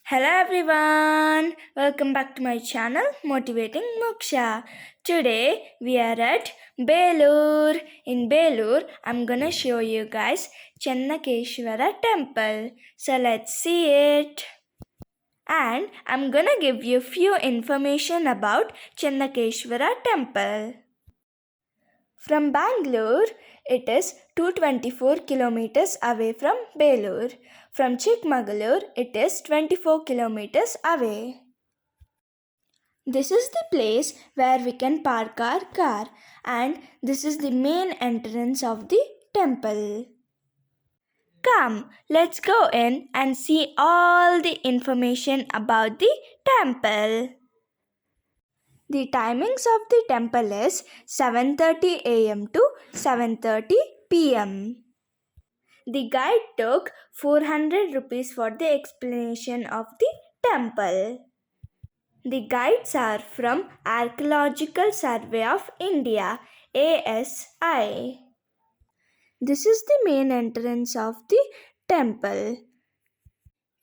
Hello everyone, welcome back to my channel Motivating Moksha. Today we are at Belur. In Belur, I'm gonna show you guys Chennakeshwara temple. So let's see it. And I'm gonna give you few information about Chennakeshwara temple. From Bangalore, it is 224 kilometers away from Belur. From Chikmagalur, it is 24 kilometers away. This is the place where we can park our car, and this is the main entrance of the temple. Come, let's go in and see all the information about the temple. The timings of the temple is 7:30 a.m. to 7:30 p.m. The guide took 400 rupees for the explanation of the temple. The guides are from Archaeological Survey of India ASI. This is the main entrance of the temple.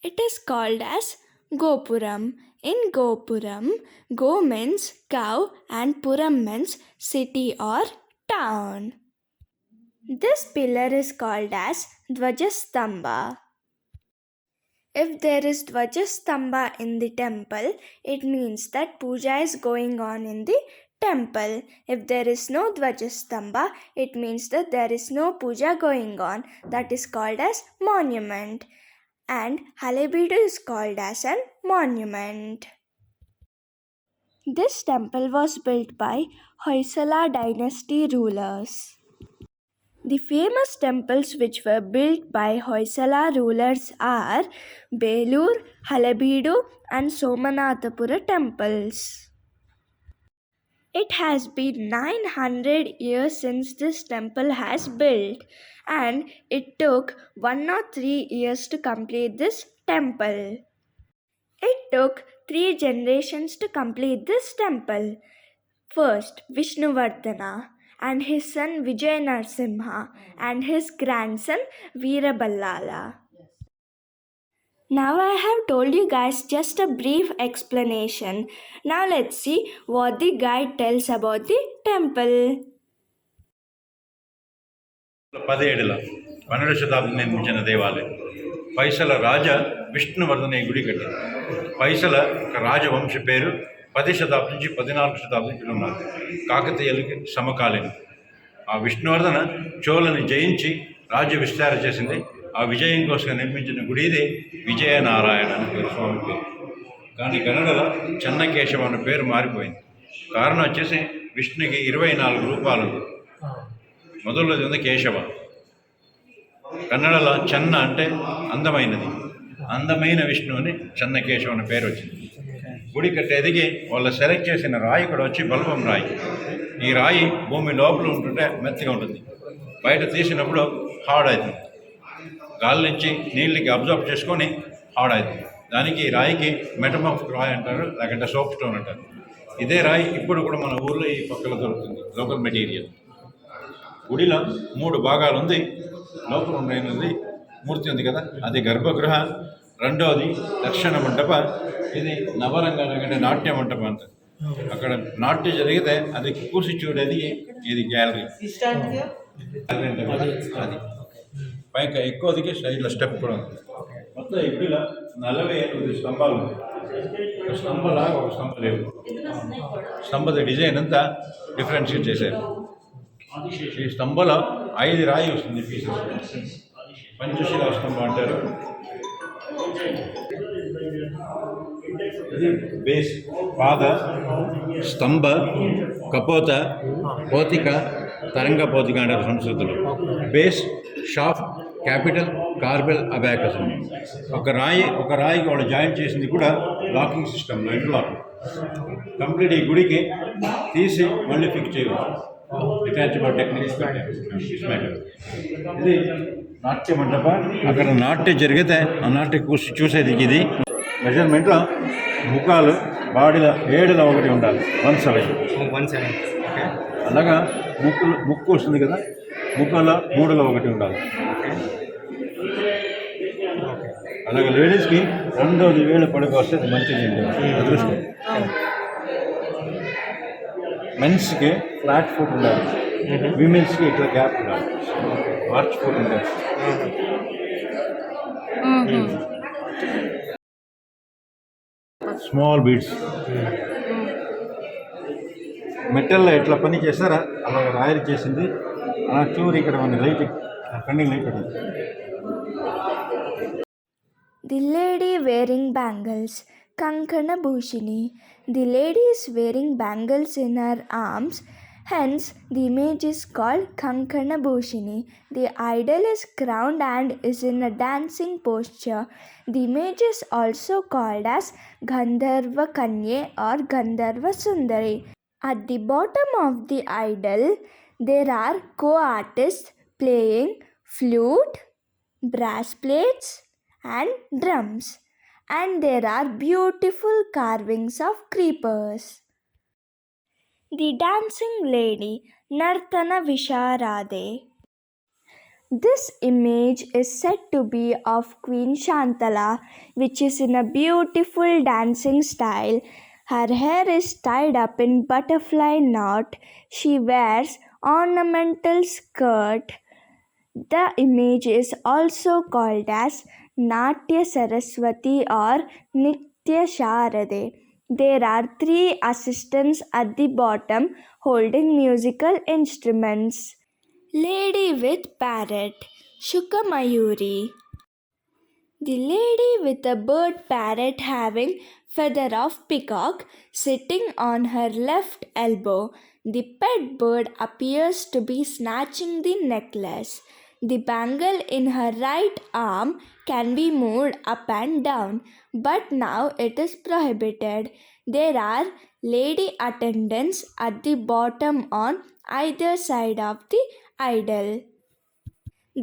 It is called as Gopuram. In Gopuram, Go means cow and Puram means city or town. This pillar is called as Dvajastamba. If there is Dvajastamba in the temple, it means that puja is going on in the temple. If there is no Dvajastamba, it means that there is no puja going on. That is called as monument. And Halebeedu is called as an monument. This temple was built by Hoysala dynasty rulers. The famous temples which were built by Hoysala rulers are Belur, Halebeedu and Somanathapura temples. It has been 900 years since this temple has built, and it took 103 years to complete this temple. It took 3 generations to complete this temple. First, Vishnuvardhana and his son Vijay Narasimha and his grandson Veeraballala. Now I have told you guys just a brief explanation. Now let's see what the guide tells about the temple. 17 12వ శతాబ్దం నిర్మించిన దేవాలయం. పైసల రాజ విష్ణువర్ధన ఈ గుడి కట్టింది. పైసల రాజవంశ పేరు 10వ శతాబ్దం నుంచి 14వ శతాబ్దంకి ఉన్నారు. కాకతీయులకి సమకాలీనం. ఆ విష్ణువర్ధన చోళని జయించి రాజ్య విస్తార చేసింది. ఆ విజయం కోసం నిర్మించిన గుడి ఇది విజయనారాయణ అని పేరు, స్వామి పేరు. కానీ కన్నడలో చెన్నకేశవ అన్న పేరు మారిపోయింది. కారణం వచ్చేసి విష్ణుకి 24 రూపాలు. మొదటిది ఉంది కేశవ. కన్నడలో చెన్న అంటే అందమైనది. అందమైన విష్ణు అని చెన్నకేశవ అనే పేరు వచ్చింది. గుడి కట్టేదికి వాళ్ళు సెలెక్ట్ చేసిన రాయి కూడా వచ్చి బల్బం రాయి. ఈ రాయి భూమి లోపల ఉంటుంటే మెత్తగా ఉంటుంది, బయట తీసినప్పుడు హార్డ్ అవుతుంది. గాలి నుంచి నీళ్ళకి అబ్జర్వ్ చేసుకొని హార్డ్ అవుతుంది. దానికి ఈ రాయికి మెటమాఫిక్ రాయి అంటారు, లేకంటే సోప్ స్టోన్ అంటారు. ఇదే రాయి ఇప్పుడు కూడా మన ఊళ్ళో ఈ పక్కన దొరుకుతుంది, లోకల్ మెటీరియల్. గుడిలో 3 భాగాలు ఉంది. లోపల ఉండేది మూర్తి ఉంది కదా, అది గర్భగృహ. రెండవది దర్శన మంటప, ఇది నవరంగ నాట్య మంటపం అంటారు. అక్కడ నాట్యం జరిగితే అది కూర్చి చూడేది ఇది గ్యాలరీ. అది పైకి ఎక్కువదికి సైడ్లో స్టెప్ కూడా ఉంది. మొత్తం ఈ గుడిలో 48 స్తంభాలు ఉంది. ఒక స్తంభలాగా ఒక స్తంభం లేవు. స్తంభద డిజైన్ అంతా డిఫరెన్షియేట్ చేశారు. ఈ స్తంభంలో 5 రాయి వస్తుంది పీసెస్. పంచశిలా స్తంభం అంటారు. ఇది బేస్, పాద, స్తంభ, కపోత, పోతిక, తరంగ పోతిక అంటారు సంస్కృతిలో. Base, shaft, capital, corbel, abacus. ఒక రాయికి వాళ్ళు జాయింట్ చేసింది కూడా లాకింగ్ సిస్టమ్, ఇంటర్లాక్. కంప్లీట్ ఈ గుడికి తీసి మళ్ళీ ఫిక్స్ చేయవచ్చు. డిటాచబుల్ టెక్నిక్స్ ఇది నాట్య మండప. అక్కడ నాట్యం జరిగితే ఆ నాట్యం చూసేది ఇది. మెజర్మెంట్లో ముఖాలు బాడీలో 7లో 1 ఉండాలి. 170. అలాగా ముక్కు వస్తుంది కదా, ముక్కలో 3లో 1 ఉండాలి. అలాగే లేడీస్కి రెండోది వేలు పడుకు వస్తే అది మంచిది అండి, అదృష్టం. మెన్స్కి ఫ్లాట్ ఫుట్ ఉండాలి, విమెన్స్కి ఇట్లా గ్యాప్ ఉండాలి, ఆర్చ్ ఫుట్ ఉండాలి. స్మాల్ బీడ్స్ మెటల్లో ఎట్లా పని చేస్తారా అలాగ రాయలు చేసింది. అలా చూరు ఇక్కడ మన లైట్ పెండింగ్ లైట్ ఉంది. The lady wearing bangles, Kankana Bhushini. The lady is wearing bangles in her arms, hence the image is called Kankana Bhushini. The idol is crowned and is in a dancing posture. The image is also called as Gandharva Kanye or Gandharva Sundari. At the bottom of the idol, there are co-artists playing flute, brass plates, and drums, and there are beautiful carvings of creepers. The dancing lady, Nartana Visharade. This image is said to be of Queen Shantala, which is in a beautiful dancing style. Her hair is tied up in butterfly knot. She wears ornamental skirt. The image is also called as Natya Saraswati or Nitya Sharade. There are 3 assistants at the bottom holding musical instruments. Lady with parrot, Shukamayuri. The lady with a bird parrot having feather of peacock sitting on her left elbow. The pet bird appears to be snatching the necklace. The bangle in her right arm can be moved up and down, but now it is prohibited. There are lady attendants at the bottom on either side of the idol.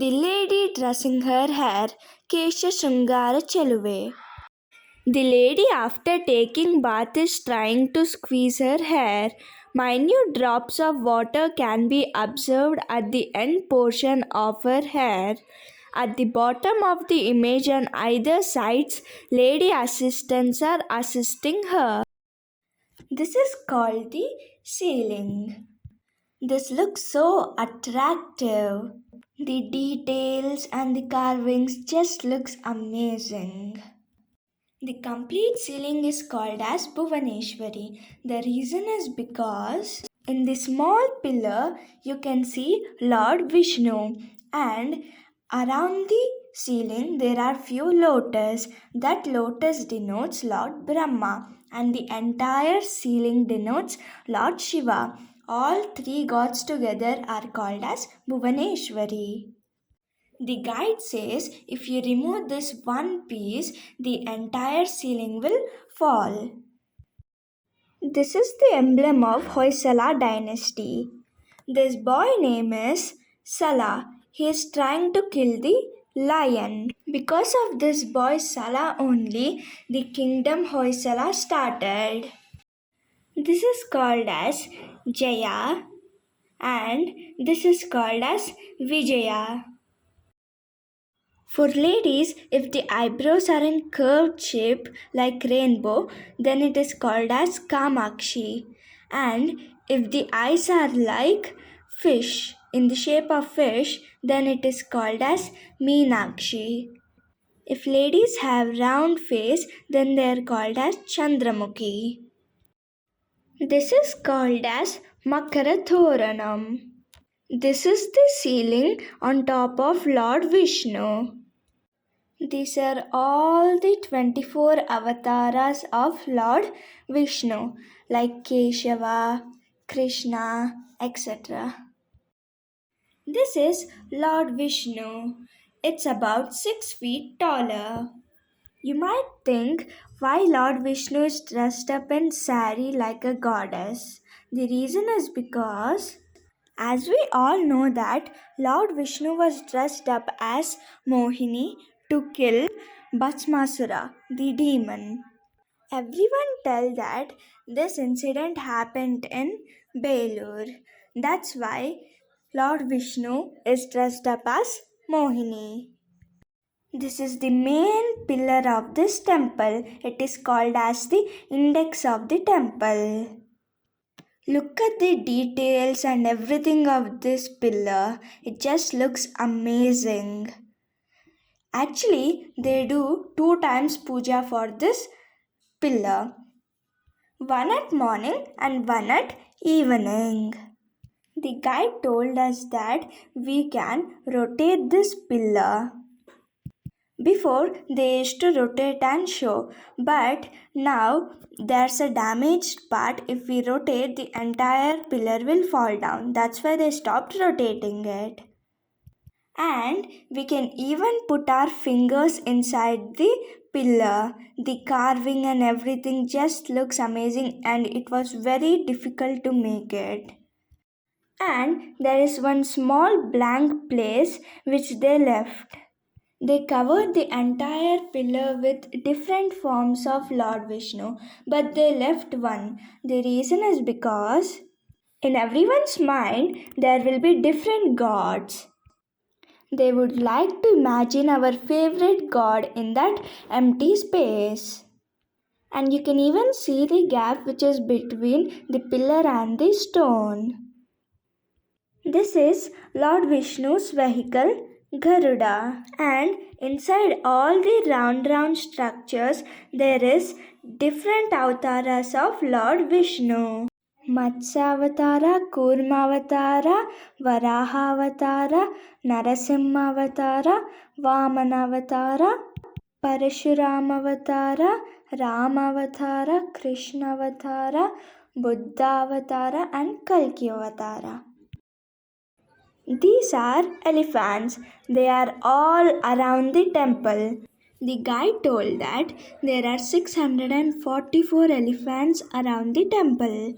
The lady dressing her hair, Kesha Shungara Cheluve. The lady after taking bath is trying to squeeze her hair. Minute drops of water can be observed at the end portion of her hair. At the bottom of the image on either sides, lady assistants are assisting her. This is called the ceiling. This looks so attractive. The details and the carvings just looks amazing. The complete ceiling is called as Bhuvaneshwari. The reason is because in the small pillar you can see Lord Vishnu, and around the ceiling there are few lotus. That lotus denotes Lord Brahma, and the entire ceiling denotes Lord Shiva. All 3 gods together are called as Bhuvaneshwari. The guide says if you remove this one piece, the entire ceiling will fall. This is the emblem of Hoysala dynasty. This boy name is Sala. He is trying to kill the lion. Because of this boy Sala only, the kingdom Hoysala started. This is called as Jaya, and this is called as Vijaya. For ladies, if the eyebrows are in curved shape like rainbow, then it is called as Kamakshi. And if the eyes are like fish, in the shape of fish, then it is called as Meenakshi. If ladies have round face, then they are called as Chandramukhi. This is called as Makarathoranam. This is the ceiling on top of Lord Vishnu. These are all the 24 avatars of Lord Vishnu, like Keshava, Krishna, etc. This is Lord Vishnu. It's about 6 feet taller. You might think why Lord Vishnu is dressed up in sari like a goddess. The reason is because, as we all know that Lord Vishnu was dressed up as Mohini to kill Bhatsmasura, the demon. Everyone tell that this incident happened in Belur. That's why Lord Vishnu is dressed up as Mohini. This is the main pillar of this temple. It is called as the index of the temple. Look at the details and everything of this pillar. It just looks amazing. Actually, they do 2 times puja for this pillar, one at morning and one at evening. The guide told us that we can rotate this pillar. Before they used to rotate and show, but now there's a damaged part. If we rotate, the entire pillar will fall down. That's why they stopped rotating it. And we can even put our fingers inside the pillar. The carving and everything just looks amazing, and it was very difficult to make it. And there is one small blank place which they left. They covered the entire pillar with different forms of Lord Vishnu, but they left one. The reason is because in everyone's mind there will be different gods. They would like to imagine our favorite god in that empty space. And you can even see the gap which is between the pillar and the stone. This is Lord Vishnu's vehicle, Garuda, and inside all the round structures there is different avatars of Lord Vishnu. Matsyavatara, Kurmavatara, Varahavatara, Narasimhavatara, Vamanavatara, Parashuramavatara, Ramavatara, Krishnavatara, Buddhavatara, and Kalkiavatara. These are elephants. They are all around the temple. The guide told that there are 644 elephants around the temple.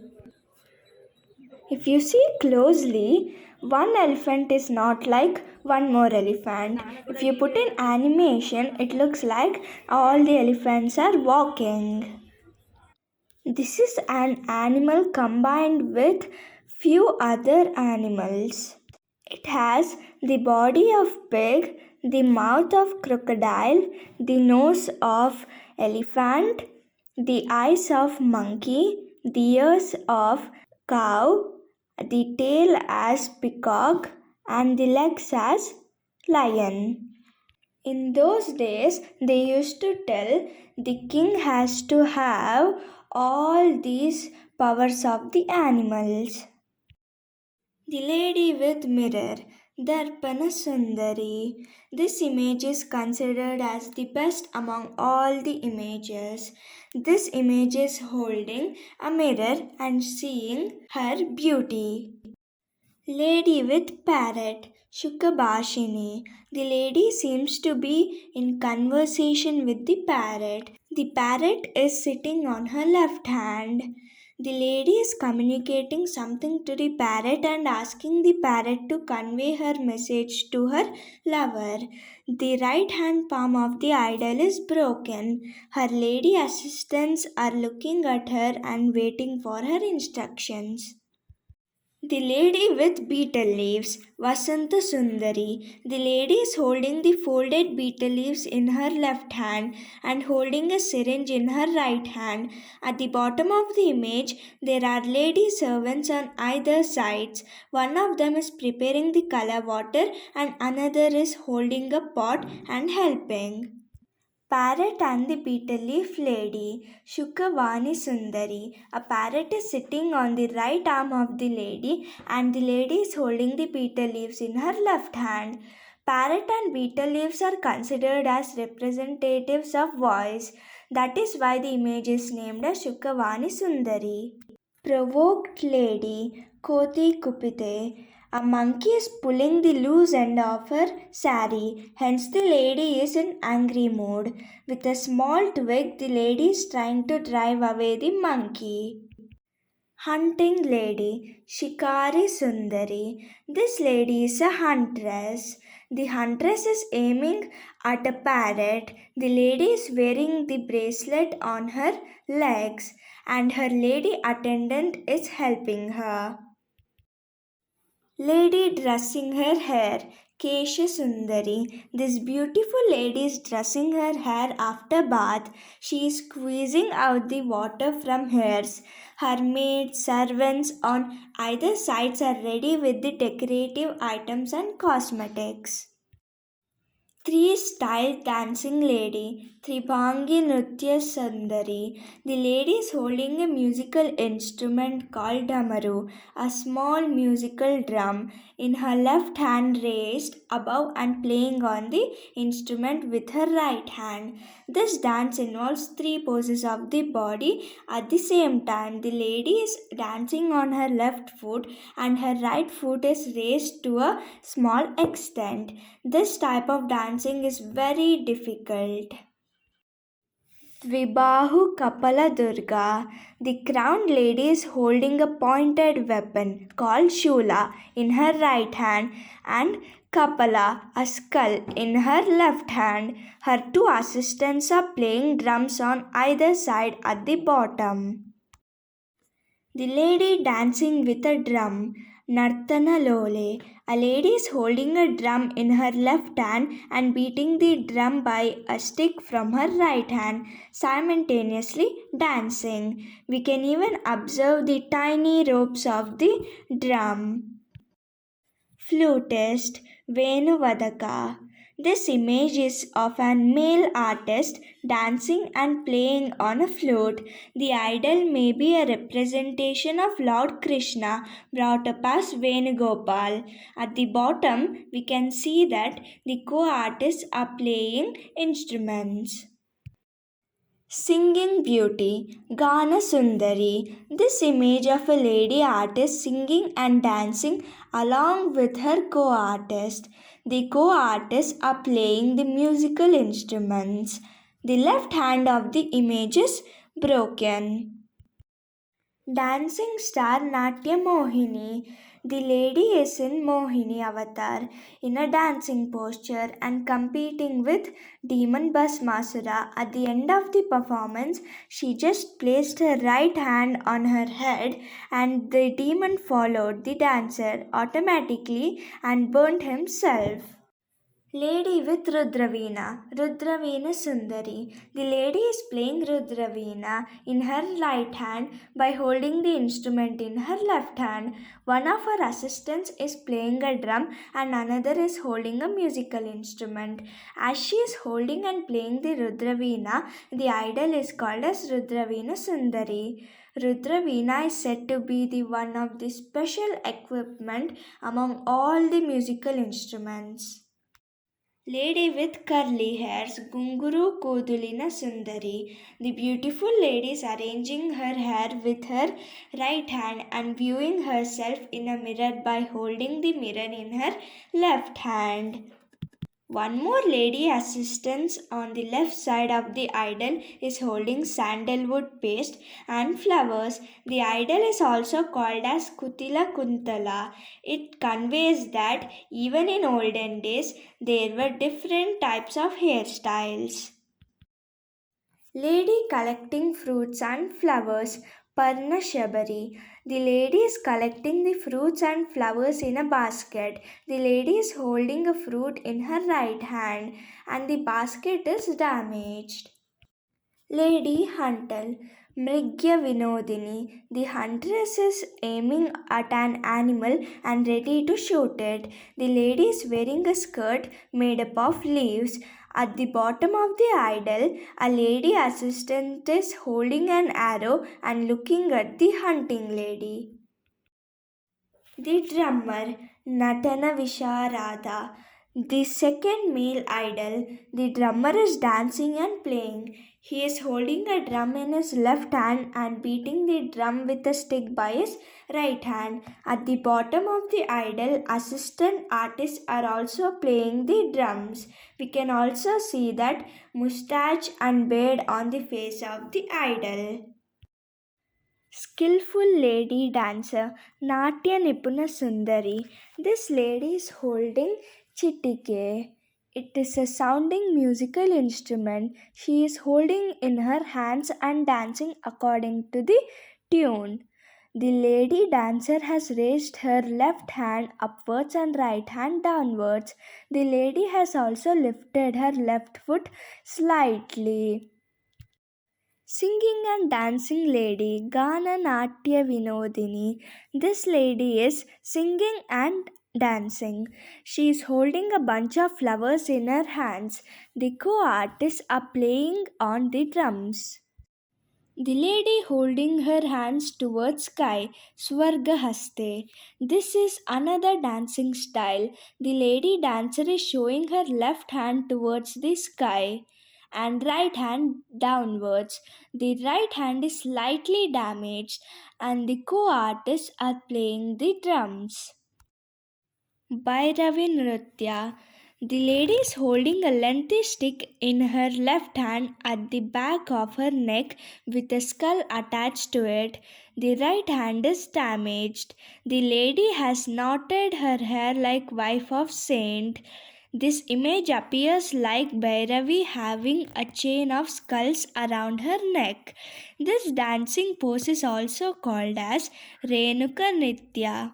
If you see closely, one elephant is not like one more elephant. If you put in animation, it looks like all the elephants are walking. This is an animal combined with few other animals. It has the body of pig, the mouth of crocodile, the nose of elephant, the eyes of monkey, the ears of cow, the tail as peacock, and the legs as lion. In those days, they used to tell the king has to have all these powers of the animals. The lady with mirror, Darpana Sundari. This image is considered as the best among all the images. This image is holding a mirror and seeing her beauty. Lady with parrot, Shukabhashini. The lady seems to be in conversation with the parrot. The parrot is sitting on her left hand. The lady is communicating something to the parrot and asking the parrot to convey her message to her lover. The right hand palm of the idol is broken. Her lady assistants are looking at her and waiting for her instructions. The lady with beetle leaves, Vasanta Sundari. The lady is holding the folded beetle leaves in her left hand and holding a syringe in her right hand. At the bottom of the image, there are lady servants on either sides. One of them is preparing the color water and another is holding a pot and helping. Parrot and the Beetle Leaf Lady, Shukavani Sundari. A parrot is sitting on the right arm of the lady, and the lady is holding the beetle leaves in her left hand. Parrot and beetle leaves are considered as representatives of voice. That is why the image is named as Shukavani Sundari. Provoked Lady, Koti Kupite. A monkey is pulling the loose end of her sari, hence the lady is in angry mood. With a small twig, the lady is trying to drive away the monkey. Hunting Lady, Shikari Sundari. This lady is a huntress. The huntress is aiming at a parrot. The lady is wearing the bracelet on her legs, and her lady attendant is helping her. Lady dressing her hair, Kesha Sundari. This beautiful lady is dressing her hair after bath. She is squeezing out the water from hairs. Her maids, servants on either sides are ready with the decorative items and cosmetics. Three style dancing lady, Tribangi Nritya Sundari. The lady is holding a musical instrument called damaru, a small musical drum, in her left hand raised above and playing on the instrument with her right hand. This dance involves three poses of the body at the same time. The lady is dancing on her left foot and her right foot is raised to a small extent. This type of dancing is very difficult. Tvibahu Kapala Durga. The crowned lady is holding a pointed weapon called Shula in her right hand and Kapala, a skull, in her left hand. Her two assistants are playing drums on either side at the bottom. The lady dancing with a drum, Nartana Lole. A lady is holding a drum in her left hand and beating the drum by a stick from her right hand, simultaneously dancing. We can even observe the tiny ropes of the drum. Flutist Venuvadaka. This image is of a male artist dancing and playing on a flute. The idol may be a representation of Lord Krishna brought up as Venugopal. At the bottom, we can see that the co artists are playing instruments. Singing Beauty, Gana Sundari. This image of a lady artist singing and dancing along with her co artist. The co artists are playing the musical instruments. The left hand of the image is broken. Dancing star Natya Mohini. The lady is in Mohini avatar in a dancing posture and competing with demon Basmasura. At the end of the performance, she just placed her right hand on her head and the demon followed the dancer automatically and burned himself. Lady with Rudraveena, Rudraveena Sundari. The lady is playing Rudraveena in her right hand by holding the instrument in her left hand. One of her assistants is playing a drum and another is holding a musical instrument. As she is holding and playing the Rudraveena, the idol is called as Rudraveena Sundari. Rudraveena is said to be the one of the special equipment among all the musical instruments. Lady with curly hairs, Gunguru Kodulina Sundari. The beautiful lady is arranging her hair with her right hand and viewing herself in a mirror by holding the mirror in her left hand. One more lady assistant on the left side of the idol is holding sandalwood paste and flowers. The idol is also called as Kutila Kuntala. It conveys that even in olden days there were different types of hairstyles. Lady collecting fruits and flowers, Parna Shabari. The lady is collecting the fruits and flowers in a basket. The lady is holding a fruit in her right hand and the basket is damaged. Lady Hunter, Mrigya Vinodini. The huntress is aiming at an animal and ready to shoot it. The lady is wearing a skirt made up of leaves. At the bottom of the idol, a lady assistant is holding an arrow and looking at the hunting lady. The drummer, Natana Visharada. The second male idol, the drummer is dancing and playing. He is holding a drum in his left hand and beating the drum with a stick by his right hand. At the bottom of the idol, assistant artists are also playing the drums. We can also see that mustache and beard on the face of the idol. Skillful lady dancer Natya Nipuna Sundari. This lady is holding chitike. It is a sounding musical instrument. She is holding in her hands and dancing according to the tune. The lady dancer has raised her left hand upwards and right hand downwards. The lady has also lifted her left foot slightly. Singing and dancing lady Gana Natya Vinodini. This lady is singing and dancing. She is holding a bunch of flowers in her hands. The co-artists are playing on the drums. The lady holding her hands towards sky, Swargahaste. This is another dancing style. The lady dancer is showing her left hand towards the sky and right hand downwards. The right hand is slightly damaged and the co-artists are playing the drums. Bhairavi Nritya. The lady is holding a lengthy stick in her left hand at the back of her neck with a skull attached to it. The right hand is damaged. The lady has knotted her hair like wife of saint. This image appears like Bhairavi having a chain of skulls around her neck. This dancing pose is also called as Renuka Nritya.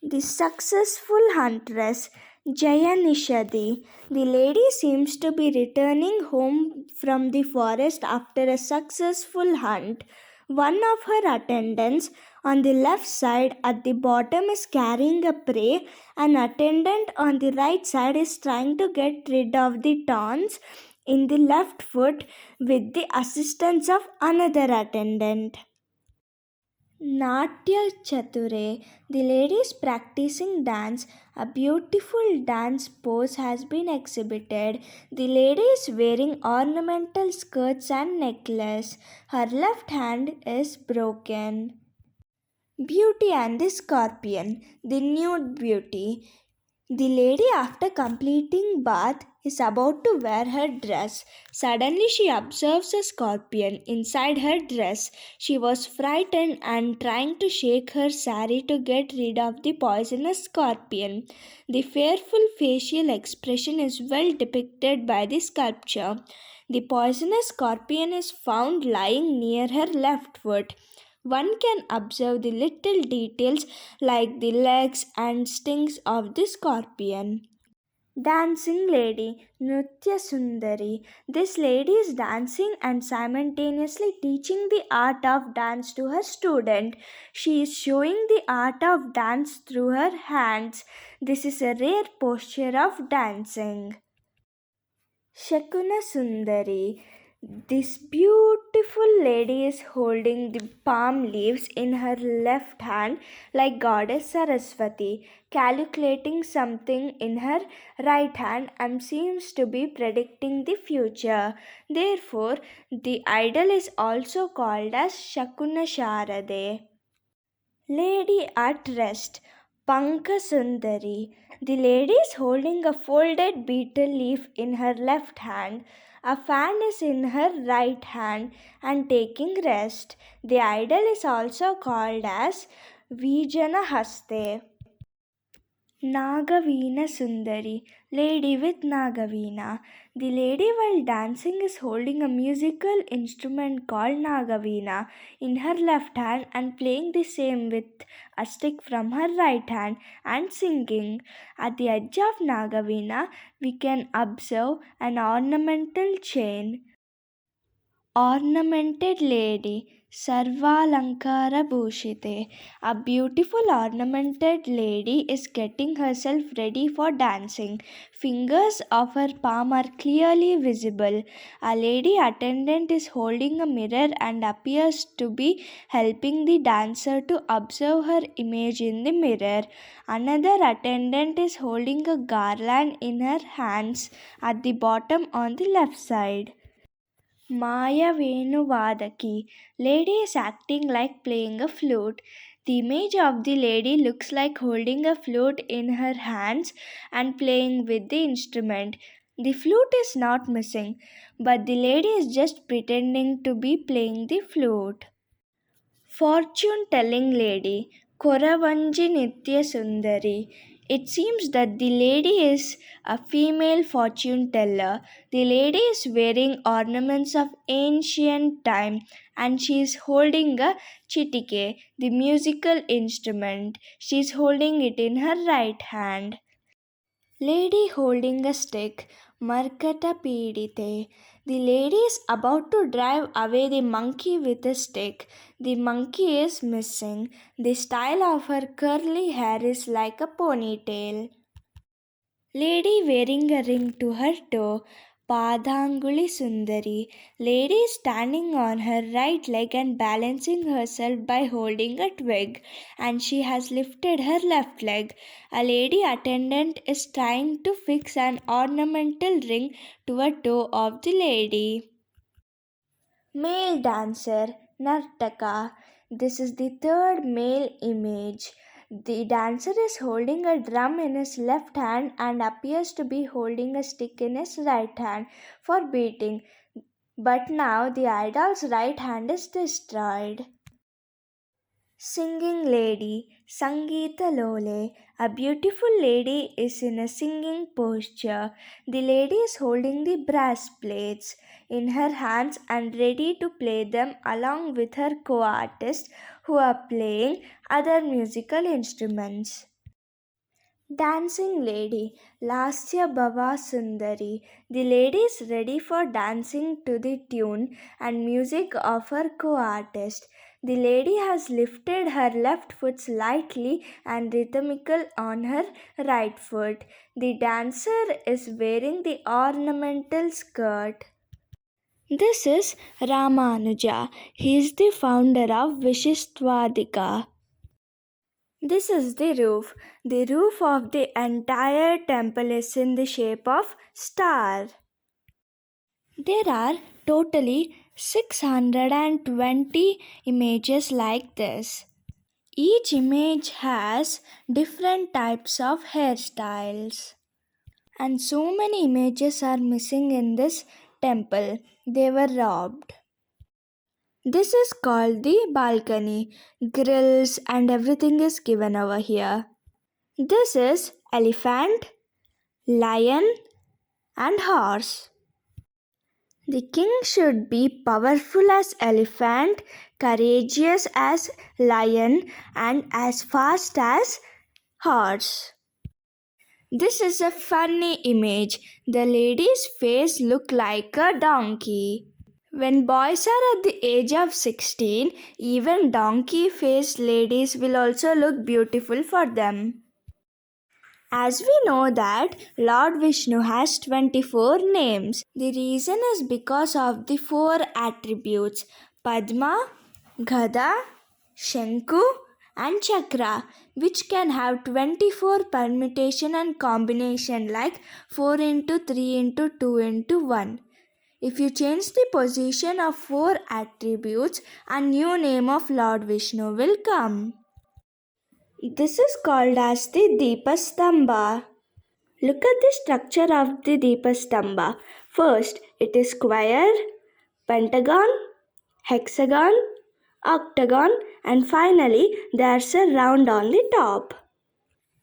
The successful huntress Jayanishadi. The lady seems to be returning home from the forest after a successful hunt. One of her attendants on the left side at the bottom is carrying a prey. An attendant on the right side is trying to get rid of the thorns in the left foot with the assistance of another attendant. Natya Chature, the lady is practicing dance. A beautiful dance pose has been exhibited. The lady is wearing ornamental skirts and necklace. Her left hand is broken. Beauty and the Scorpion, the nude beauty. The lady, after completing bath, is about to wear her dress. Suddenly, she observes a scorpion inside her dress. She was frightened and trying to shake her sari to get rid of the poisonous scorpion. The fearful facial expression is well depicted by the sculpture. The poisonous scorpion is found lying near her left foot. One can observe the little details like the legs and stings of the scorpion. Dancing lady, Nritya Sundari. This lady is dancing and simultaneously teaching the art of dance to her student. She is showing the art of dance through her hands. This is a rare posture of dancing. Shakuna Sundari. This beautiful lady is holding the palm leaves in her left hand like goddess Saraswati, calculating something in her right hand and seems to be predicting the future. Therefore, the idol is also called as Shakuna Sharade. Lady at rest, Panka Sundari. The lady is holding a folded betel leaf in her left hand. A fan is in her right hand and taking rest. The idol is also called as Vijana Haste. Nagaveena Sundari, lady with Nagaveena. The lady while dancing is holding a musical instrument called Nagaveena in her left hand and playing the same with a stick from her right hand and singing. At the edge of Nagaveena, we can observe an ornamental chain. Ornamented lady, Sarvalankara Bhushite. A beautiful ornamented lady is getting herself ready for dancing. Fingers of her palm are clearly visible. A lady attendant is holding a mirror and appears to be helping the dancer to observe her image in the mirror. Another attendant is holding a garland in her hands at the bottom on the left side. Maya Venuvadaki. Lady is acting like playing a flute. The image of the lady looks like holding a flute in her hands and playing with the instrument. The flute is not missing, but the lady is just pretending to be playing the flute. Fortune telling lady, Koravanji Nitya Sundari. It seems that the lady is a female fortune teller. The lady is wearing ornaments of ancient time and she is holding a chitike, the musical instrument. She is holding it in her right hand. Lady holding a stick, Markata Pidite. The lady is about to drive away the monkey with a stick. The monkey is missing. The style of her curly hair is like a ponytail. Lady wearing a ring to her toe, Padanguli Sundari. Lady standing on her right leg and balancing herself by holding a twig, and she has lifted her left leg. A lady attendant is trying to fix an ornamental ring to a toe of the lady. Male dancer, Nartaka. This is the third male image. The dancer is holding a drum in his left hand and appears to be holding a stick in his right hand for beating. But now the idol's right hand is destroyed. Singing lady, Sangeeta Lole. A beautiful lady is in a singing posture. The lady is holding the brass plates in her hands and ready to play them along with her co artists who are playing other musical instruments. Dancing lady, Lasya Bhava Sundari. The lady is ready for dancing to the tune and music of her co-artist. The lady has lifted her left foot slightly and rhythmical on her right foot. The dancer is wearing the ornamental skirt. This is Ramanuja. He is the founder of Vishishtwadika. This is the roof. The roof of the entire temple is in the shape of star. There are totally 620 images like this. Each image has different types of hairstyles. And so many images are missing in this temple. They were robbed. This is called the balcony. Grills and everything is given over here. This is elephant, lion, and horse. The king should be powerful as elephant, courageous as lion, and as fast as horse. This is a funny image. The lady's face look like a donkey. When boys are at the age of 16, even donkey faced ladies will also look beautiful for them. As we know that Lord Vishnu has 24 names, the reason is because of the 4 attributes Padma, Gada, Shanku and Chakra, which can have 24 permutation and combination like 4 into 3 into 2 into 1. If you change the position of 4 attributes, a new name of Lord Vishnu will come. This is called as the Deepastambha. Look at the structure of the Deepastambha. First, it is square, pentagon, hexagon, octagon, and finally there's a round on the top.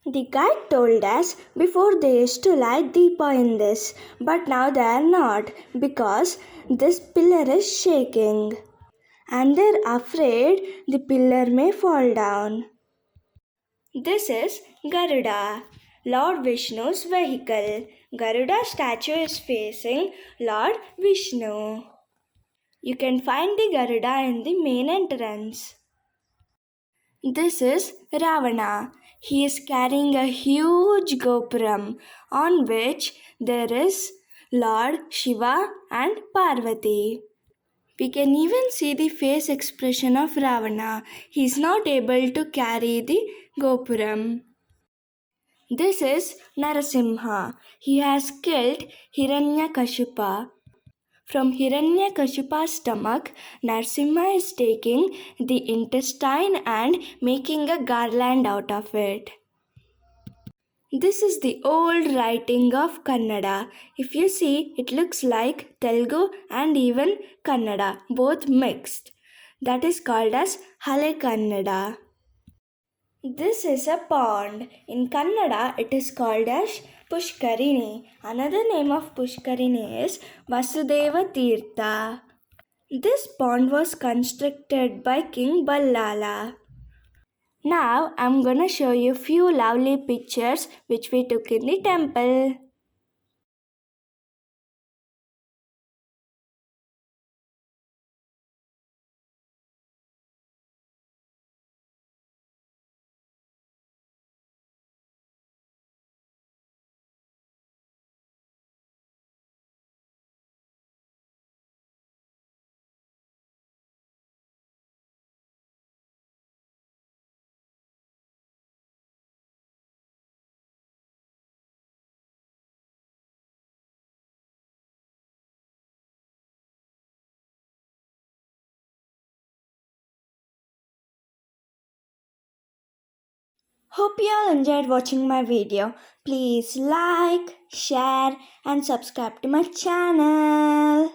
The guide told us before they used to light Deepa in this, but now they are not because this pillar is shaking and they're afraid the pillar may fall down. This is Garuda, Lord Vishnu's vehicle. Garuda statue is facing Lord Vishnu. You can find the Garuda in the main entrance. This is Ravana. He is carrying a huge gopuram on which there is Lord Shiva and Parvati. We can even see the face expression of Ravana. He is not able to carry the gopuram. This is Narasimha. He has killed Hiranyakashipa. From Hiranyakashipa's stomach, Narasimha is taking the intestine and making a garland out of it. This is the old writing of Kannada. If you see, it looks like Telugu and even Kannada, both mixed. That is called as Hale Kannada. This is a pond. In Kannada, it is called as Pushkarini. Another name of Pushkarini is Vasudeva Tirtha. This pond was constructed by King Ballala. Now I'm gonna show you few lovely pictures which we took in the temple. Hope you all enjoyed watching my video. Please like, share and subscribe to my channel.